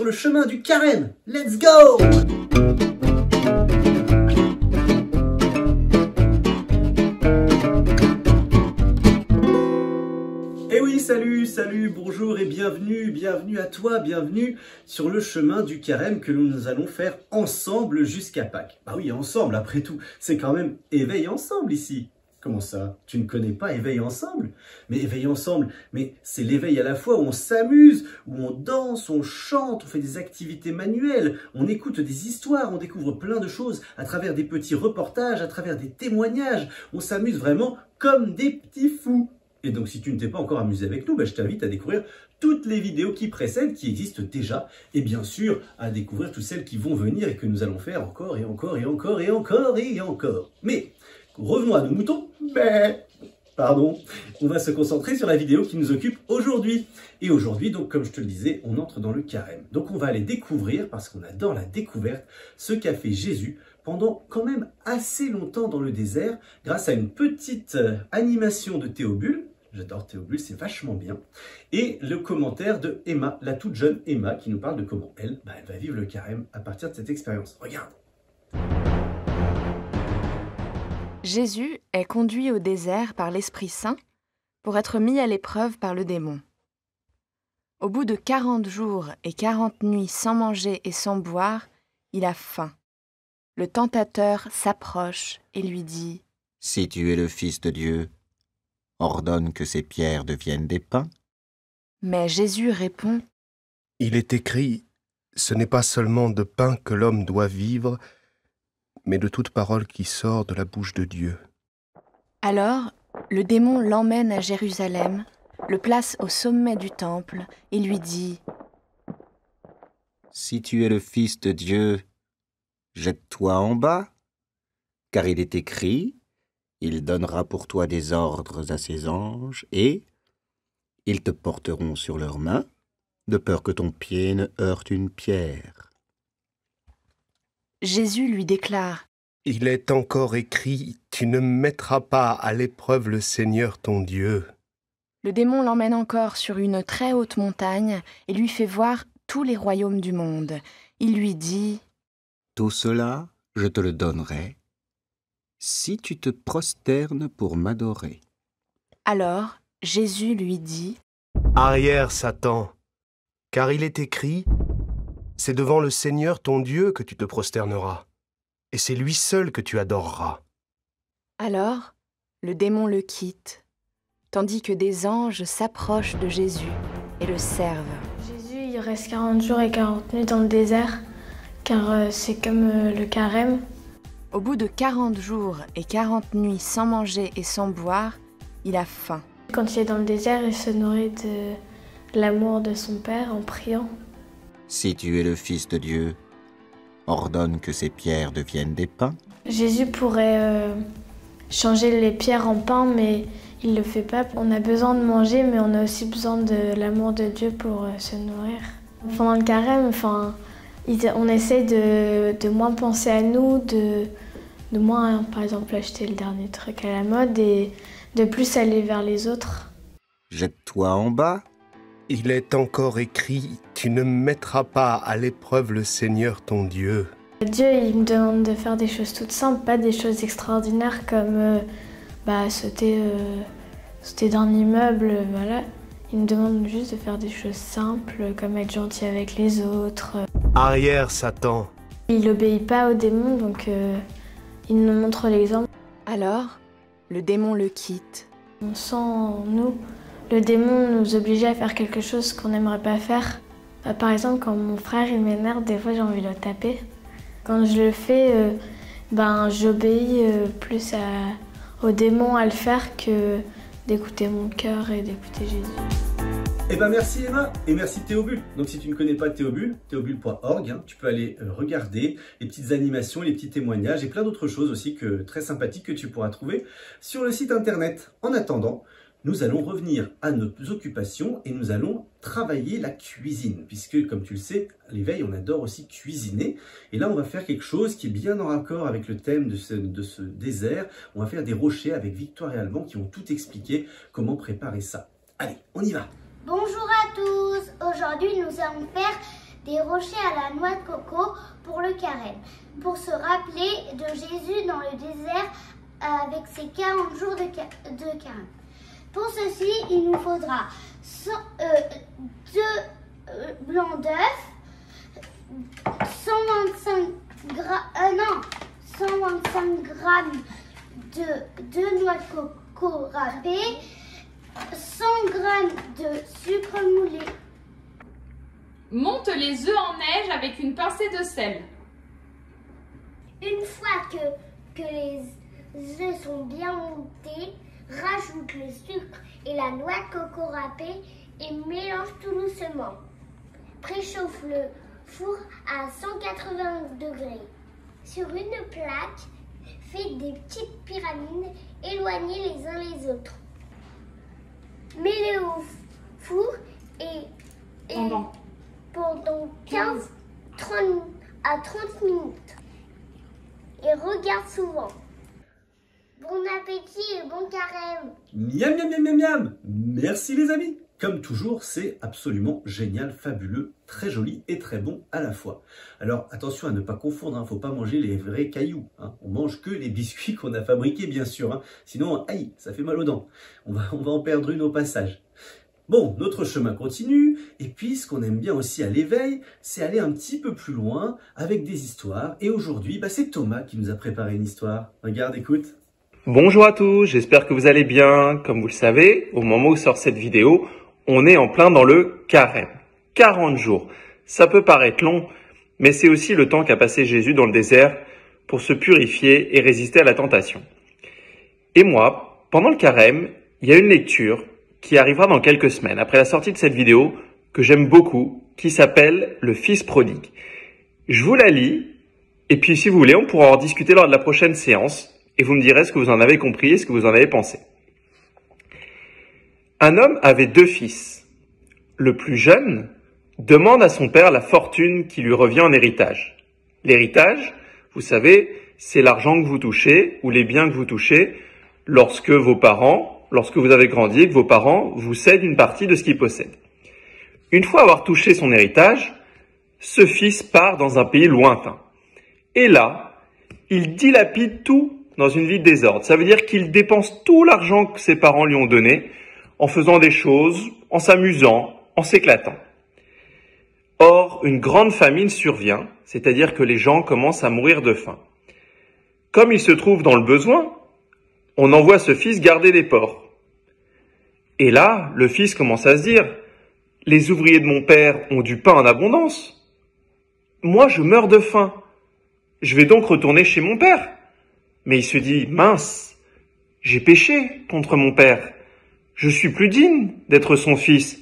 sur le chemin du carême. Let's go! Eh oui, salut, bonjour et bienvenue à toi, bienvenue sur le chemin du carême que nous allons faire ensemble jusqu'à Pâques. Bah oui, ensemble, après tout, c'est quand même éveil ensemble ici. Comment ça? Tu ne connais pas Éveil ensemble? Mais Éveil ensemble, mais c'est l'éveil à la fois où on s'amuse, où on danse, on chante, on fait des activités manuelles, on écoute des histoires, on découvre plein de choses à travers des petits reportages, à travers des témoignages. On s'amuse vraiment comme des petits fous. Et donc si tu ne t'es pas encore amusé avec nous, je t'invite à découvrir toutes les vidéos qui précèdent, qui existent déjà, et bien sûr à découvrir toutes celles qui vont venir et que nous allons faire encore et encore et encore et encore et encore. Mais revenons à nos moutons. Pardon, on va se concentrer sur la vidéo qui nous occupe aujourd'hui. Et aujourd'hui, donc comme je te le disais, on entre dans le carême. Donc on va aller découvrir, parce qu'on adore la découverte, ce qu'a fait Jésus pendant quand même assez longtemps dans le désert, grâce à une petite animation de Théobule. J'adore Théobule, c'est vachement bien. Et le commentaire de Emma, la toute jeune Emma, qui nous parle de comment elle va vivre le carême à partir de cette expérience. Regarde. Jésus est conduit au désert par l'Esprit Saint pour être mis à l'épreuve par le démon. Au bout de 40 jours et 40 nuits sans manger et sans boire, il a faim. Le tentateur s'approche et lui dit « Si tu es le Fils de Dieu, ordonne que ces pierres deviennent des pains. » Mais Jésus répond « Il est écrit, ce n'est pas seulement de pain que l'homme doit vivre, mais de toute parole qui sort de la bouche de Dieu. » Alors, le démon l'emmène à Jérusalem, le place au sommet du temple et lui dit « Si tu es le Fils de Dieu, jette-toi en bas, car il est écrit, il donnera pour toi des ordres à ses anges, et ils te porteront sur leurs mains, de peur que ton pied ne heurte une pierre. » Jésus lui déclare « Il est encore écrit, tu ne mettras pas à l'épreuve le Seigneur ton Dieu. » Le démon l'emmène encore sur une très haute montagne et lui fait voir tous les royaumes du monde. Il lui dit « Tout cela, je te le donnerai, si tu te prosternes pour m'adorer. » Alors, Jésus lui dit « Arrière, Satan, car il est écrit, c'est devant le Seigneur ton Dieu que tu te prosterneras, et c'est lui seul que tu adoreras. » Alors, le démon le quitte, tandis que des anges s'approchent de Jésus et le servent. Jésus, il reste 40 jours et 40 nuits dans le désert, car c'est comme le carême. Au bout de 40 jours et 40 nuits sans manger et sans boire, il a faim. Quand il est dans le désert, il se nourrit de l'amour de son Père en priant. « Si tu es le Fils de Dieu, ordonne que ces pierres deviennent des pains. » Jésus pourrait changer les pierres en pain, mais il ne le fait pas. On a besoin de manger, mais on a aussi besoin de l'amour de Dieu pour se nourrir. Pendant le carême, on essaie de moins penser à nous, de moins, par exemple, acheter le dernier truc à la mode et de plus aller vers les autres. « Jette-toi en bas. » Il est encore écrit, tu ne mettras pas à l'épreuve le Seigneur ton Dieu. Dieu, il me demande de faire des choses toutes simples, pas des choses extraordinaires comme sauter d'un immeuble, voilà. Il me demande juste de faire des choses simples, comme être gentil avec les autres. Arrière, Satan. Il n'obéit pas au démon, donc il nous montre l'exemple. Alors, le démon le quitte. On sent en nous le démon nous obliger à faire quelque chose qu'on n'aimerait pas faire. Par exemple, quand mon frère il m'énerve, des fois j'ai envie de le taper. Quand je le fais, j'obéis plus au démon à le faire que d'écouter mon cœur et d'écouter Jésus. Merci Emma et merci Théobule. Donc si tu ne connais pas Théobule, théobule.org, tu peux aller regarder les petites animations, les petits témoignages et plein d'autres choses aussi très sympathiques que tu pourras trouver sur le site internet. En attendant, nous allons revenir à nos occupations et nous allons travailler la cuisine. Puisque, comme tu le sais, à l'éveil, on adore aussi cuisiner. Et là, on va faire quelque chose qui est bien en raccord avec le thème de ce désert. On va faire des rochers avec Victoire et Alban qui vont tout expliquer comment préparer ça. Allez, on y va! Bonjour à tous! Aujourd'hui, nous allons faire des rochers à la noix de coco pour le carême, pour se rappeler de Jésus dans le désert avec ses 40 jours de carême. Pour ceci, il nous faudra 2 blancs d'œufs, 125 grammes de noix de coco râpées, 100 grammes de sucre moulé. Monte les œufs en neige avec une pincée de sel. Une fois que les œufs sont bien montés, rajoute le sucre et la noix de coco râpée et mélange tout doucement. Préchauffe le four à 180 degrés. Sur une plaque, fais des petites pyramides éloignées les uns les autres. Mets-les au four et pendant 15 à 30 minutes. Et regarde souvent. Bon appétit et bon carême. Miam, miam, miam, miam, miam. Merci les amis. Comme toujours, c'est absolument génial, fabuleux, très joli et très bon à la fois. Alors attention à ne pas confondre, hein, faut pas manger les vrais cailloux. Hein. On mange que les biscuits qu'on a fabriqués, bien sûr. Hein. Sinon, aïe, ça fait mal aux dents. On va en perdre une au passage. Bon, notre chemin continue, et puis ce qu'on aime bien aussi à l'éveil, c'est aller un petit peu plus loin avec des histoires. Et aujourd'hui, c'est Thomas qui nous a préparé une histoire. Regarde, écoute. Bonjour à tous, j'espère que vous allez bien. Comme vous le savez, au moment où sort cette vidéo, on est en plein dans le carême. 40 jours. Ça peut paraître long, mais c'est aussi le temps qu'a passé Jésus dans le désert pour se purifier et résister à la tentation. Et moi, pendant le carême, il y a une lecture qui arrivera dans quelques semaines, après la sortie de cette vidéo, que j'aime beaucoup, qui s'appelle « Le Fils prodigue ». Je vous la lis, et puis si vous voulez, on pourra en discuter lors de la prochaine séance, et vous me direz ce que vous en avez compris et ce que vous en avez pensé. Un homme avait 2 fils. Le plus jeune demande à son père la fortune qui lui revient en héritage. L'héritage, vous savez, c'est l'argent que vous touchez ou les biens que vous touchez lorsque vous avez grandi et que vos parents vous cèdent une partie de ce qu'ils possèdent. Une fois avoir touché son héritage, ce fils part dans un pays lointain. Et là, il dilapide tout dans une vie de désordre. Ça veut dire qu'il dépense tout l'argent que ses parents lui ont donné en faisant des choses, en s'amusant, en s'éclatant. Or, une grande famine survient, c'est-à-dire que les gens commencent à mourir de faim. Comme il se trouve dans le besoin, on envoie ce fils garder des porcs. Et là, le fils commence à se dire, les ouvriers de mon père ont du pain en abondance. Moi, je meurs de faim. Je vais donc retourner chez mon père. Mais il se dit, mince, j'ai péché contre mon père. Je suis plus digne d'être son fils.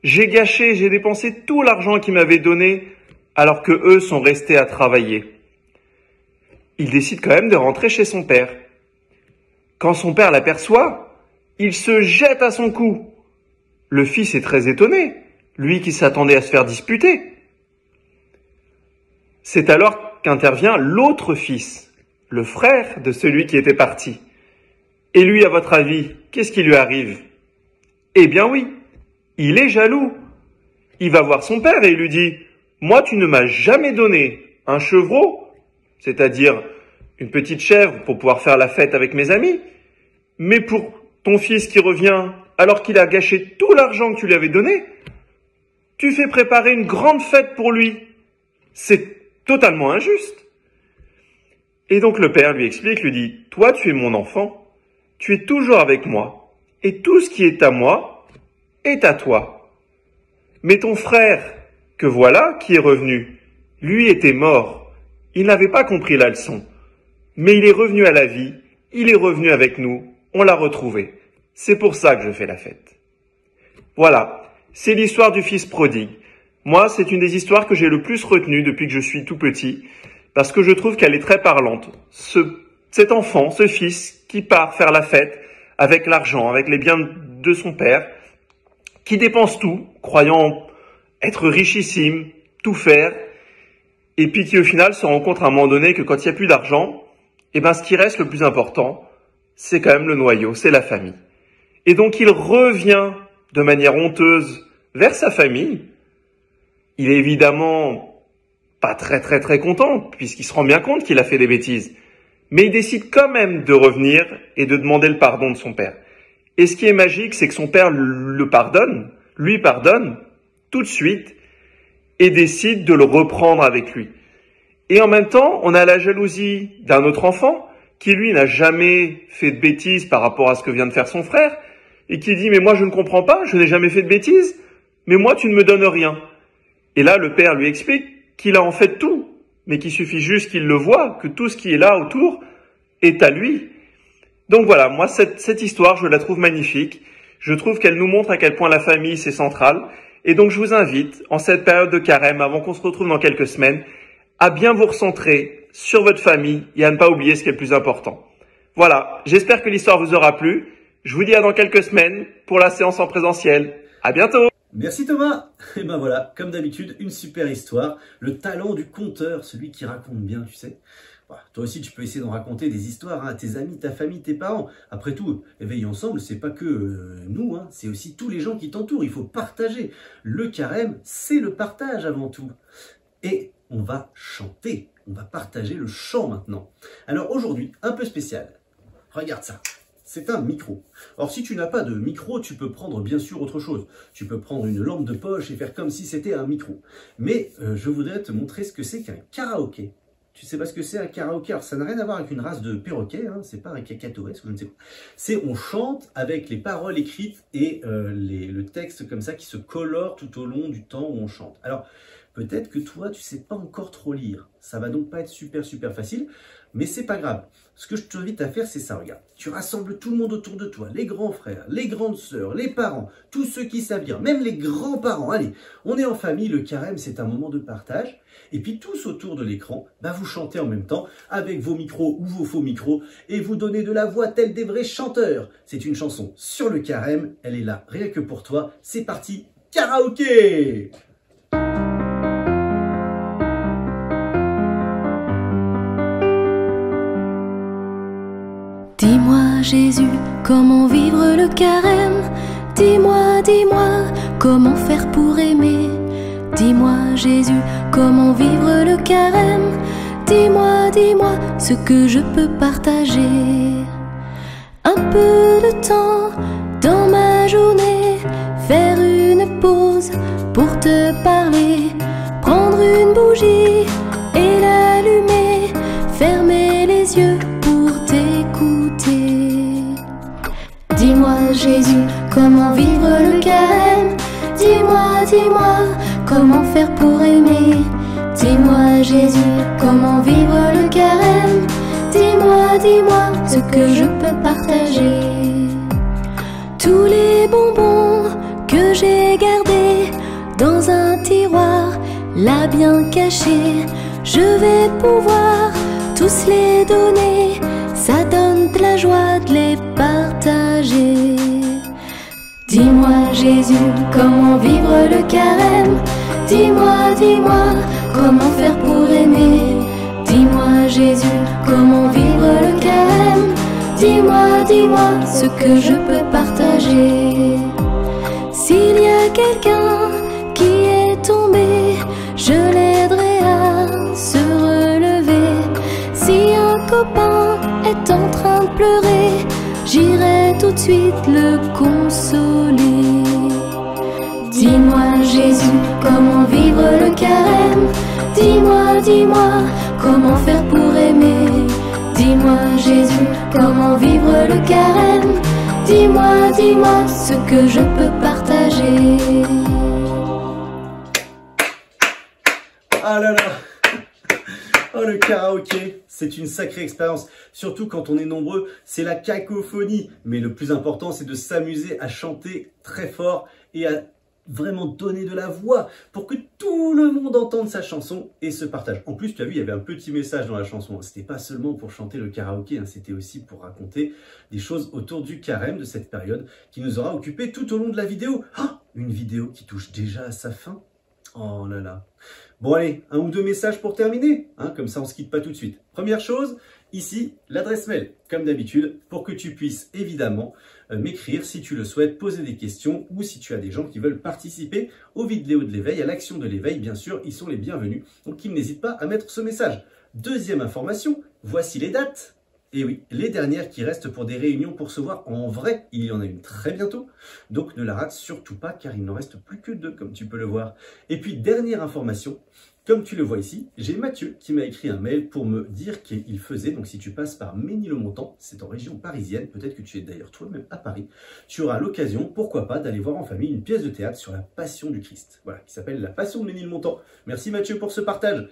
J'ai dépensé tout l'argent qu'il m'avait donné, alors que eux sont restés à travailler. Il décide quand même de rentrer chez son père. Quand son père l'aperçoit, il se jette à son cou. Le fils est très étonné, lui qui s'attendait à se faire disputer. C'est alors qu'intervient l'autre fils, le frère de celui qui était parti. Et lui, à votre avis, qu'est-ce qui lui arrive? Eh bien oui, il est jaloux. Il va voir son père et il lui dit « Moi, tu ne m'as jamais donné un chevreau, c'est-à-dire une petite chèvre pour pouvoir faire la fête avec mes amis, mais pour ton fils qui revient alors qu'il a gâché tout l'argent que tu lui avais donné, tu fais préparer une grande fête pour lui. C'est totalement injuste. » Et donc le père lui explique, lui dit « Toi, tu es mon enfant. Tu es toujours avec moi, et tout ce qui est à moi est à toi. Mais ton frère, que voilà, qui est revenu, lui était mort. Il n'avait pas compris la leçon. Mais il est revenu à la vie, il est revenu avec nous, on l'a retrouvé. C'est pour ça que je fais la fête. » Voilà, c'est l'histoire du fils prodigue. Moi, c'est une des histoires que j'ai le plus retenues depuis que je suis tout petit, parce que je trouve qu'elle est très parlante. Cet enfant, ce fils, qui part faire la fête avec l'argent, avec les biens de son père, qui dépense tout, croyant être richissime, tout faire, et puis qui au final se rend compte à un moment donné que quand il n'y a plus d'argent, ce qui reste le plus important, c'est quand même le noyau, c'est la famille. Et donc il revient de manière honteuse vers sa famille, Il est évidemment pas très content, puisqu'il se rend bien compte qu'il a fait des bêtises. Mais il décide quand même de revenir et de demander le pardon de son père. Et ce qui est magique, c'est que son père lui pardonne tout de suite et décide de le reprendre avec lui. Et en même temps, on a la jalousie d'un autre enfant qui, lui, n'a jamais fait de bêtises par rapport à ce que vient de faire son frère et qui dit « Mais moi, je ne comprends pas, je n'ai jamais fait de bêtises, mais moi, tu ne me donnes rien. » Et là, le père lui explique qu'il a en fait tout, mais qu'il suffit juste qu'il le voie, que tout ce qui est là autour est à lui. Donc voilà, moi, cette histoire, je la trouve magnifique. Je trouve qu'elle nous montre à quel point la famille, c'est central. Et donc, je vous invite, en cette période de carême, avant qu'on se retrouve dans quelques semaines, à bien vous recentrer sur votre famille et à ne pas oublier ce qui est le plus important. Voilà, j'espère que l'histoire vous aura plu. Je vous dis à dans quelques semaines pour la séance en présentiel. À bientôt! Merci Thomas. Et ben voilà, comme d'habitude, une super histoire. Le talent du conteur, celui qui raconte bien, tu sais. Voilà, toi aussi, tu peux essayer d'en raconter des histoires à tes amis, ta famille, tes parents. Après tout, éveiller ensemble, c'est pas que nous, hein, c'est aussi tous les gens qui t'entourent. Il faut partager. Le carême, c'est le partage avant tout. Et on va chanter. On va partager le chant maintenant. Alors aujourd'hui, un peu spécial. Regarde ça. C'est un micro. Alors si tu n'as pas de micro, tu peux prendre bien sûr autre chose. Tu peux prendre une lampe de poche et faire comme si c'était un micro. Mais je voudrais te montrer ce que c'est qu'un karaoké. Tu sais pas ce que c'est un karaoké? Alors ça n'a rien à voir avec une race de perroquets, hein, c'est pas un cacatoès ou je ne sais pas. C'est on chante avec les paroles écrites et le texte comme ça qui se colore tout au long du temps où on chante. Alors peut-être que toi tu sais pas encore trop lire. Ça va donc pas être super facile, mais c'est pas grave. Ce que je t'invite à faire, c'est ça, regarde. Tu rassembles tout le monde autour de toi, les grands frères, les grandes sœurs, les parents, tous ceux qui savent lire, même les grands-parents. Allez, on est en famille, le carême, c'est un moment de partage. Et puis tous autour de l'écran, bah, vous chantez en même temps avec vos micros ou vos faux micros et vous donnez de la voix telle des vrais chanteurs. C'est une chanson sur le carême, elle est là rien que pour toi. C'est parti, karaoké! Dis-moi Jésus, comment vivre le carême? Dis-moi, dis-moi, comment faire pour aimer? Dis-moi Jésus, comment vivre le carême? Dis-moi, dis-moi, ce que je peux partager. Un peu de temps dans ma journée, faire une pause pour te parler, prendre une bougie et l'allumer, fermer les yeux pour t'écouter. Dis-moi Jésus, comment vivre le carême? Dis-moi, dis-moi, comment faire pour aimer? Dis-moi Jésus, comment vivre le carême? Dis-moi, dis-moi, ce que je peux partager. Tous les bonbons que j'ai gardés dans un tiroir, là bien cachés, je vais pouvoir tous les donner. Ça donne de la joie de les partager. Dis-moi Jésus, comment vivre le carême? Dis-moi, dis-moi, comment faire pour aimer? Dis-moi Jésus, comment vivre le carême? Dis-moi, dis-moi, ce que je peux partager. S'il y a quelqu'un qui est tombé, je l'aiderai à se relever. Si un copain est en train de pleurer, j'irai tout de suite le consoler. Dis-moi Jésus, comment vivre le carême? Dis-moi, dis-moi, comment faire pour aimer? Dis-moi Jésus, comment vivre le carême? Dis-moi, dis-moi, ce que je peux partager. Ah là là! Oh, le karaoké, c'est une sacrée expérience, surtout quand on est nombreux, c'est la cacophonie. Mais le plus important, c'est de s'amuser à chanter très fort et à vraiment donner de la voix pour que tout le monde entende sa chanson et se partage. En plus, tu as vu, il y avait un petit message dans la chanson. C'était pas seulement pour chanter le karaoké, hein, c'était aussi pour raconter des choses autour du carême de cette période qui nous aura occupé tout au long de la vidéo. Oh, une vidéo qui touche déjà à sa fin. Oh là là. Bon allez, un ou deux messages pour terminer, hein, comme ça on se quitte pas tout de suite. Première chose, ici, l'adresse mail, comme d'habitude, pour que tu puisses évidemment m'écrire si tu le souhaites, poser des questions ou si tu as des gens qui veulent participer aux vidéos de l'éveil, à l'action de l'éveil, bien sûr, ils sont les bienvenus. Donc ils n'hésitent pas à mettre ce message. Deuxième information, voici les dates. Et oui, les dernières qui restent pour des réunions pour se voir en vrai, il y en a une très bientôt. Donc ne la rate surtout pas car il n'en reste plus que 2 comme tu peux le voir. Et puis dernière information, comme tu le vois ici, j'ai Mathieu qui m'a écrit un mail pour me dire qu'il faisait, donc si tu passes par Ménilmontant, c'est en région parisienne, peut-être que tu es d'ailleurs toi-même à Paris, tu auras l'occasion, pourquoi pas, d'aller voir en famille une pièce de théâtre sur la Passion du Christ. Voilà, qui s'appelle La Passion de Ménilmontant. Merci Mathieu pour ce partage.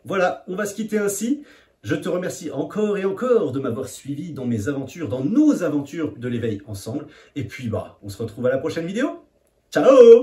Voilà, on va se quitter ainsi. Je te remercie encore et encore de m'avoir suivi dans mes aventures, dans nos aventures de l'éveil ensemble. Et puis, on se retrouve à la prochaine vidéo. Ciao!